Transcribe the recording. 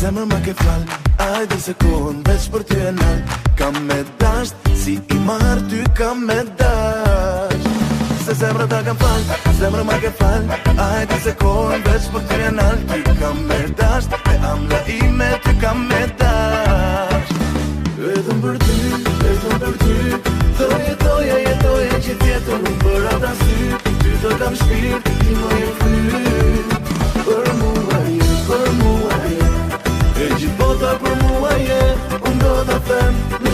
zemër ma ke fal, ajde se kohën veç për ty e nal. Kam me dasht, si i marr ty kam me dasht. Se zemrë ta kam fal, zemrë ma ke fal, ajde se kohën veç për ty e nal. Ty kam me dasht, me amla ime ty kam me dasht. Vetëm për ty, jetoja që tjetër nuk për ata sy. Ty të kam shpirt, ti më je flyt. Për mua je, e gjithë bota për mua je. Unë do ta them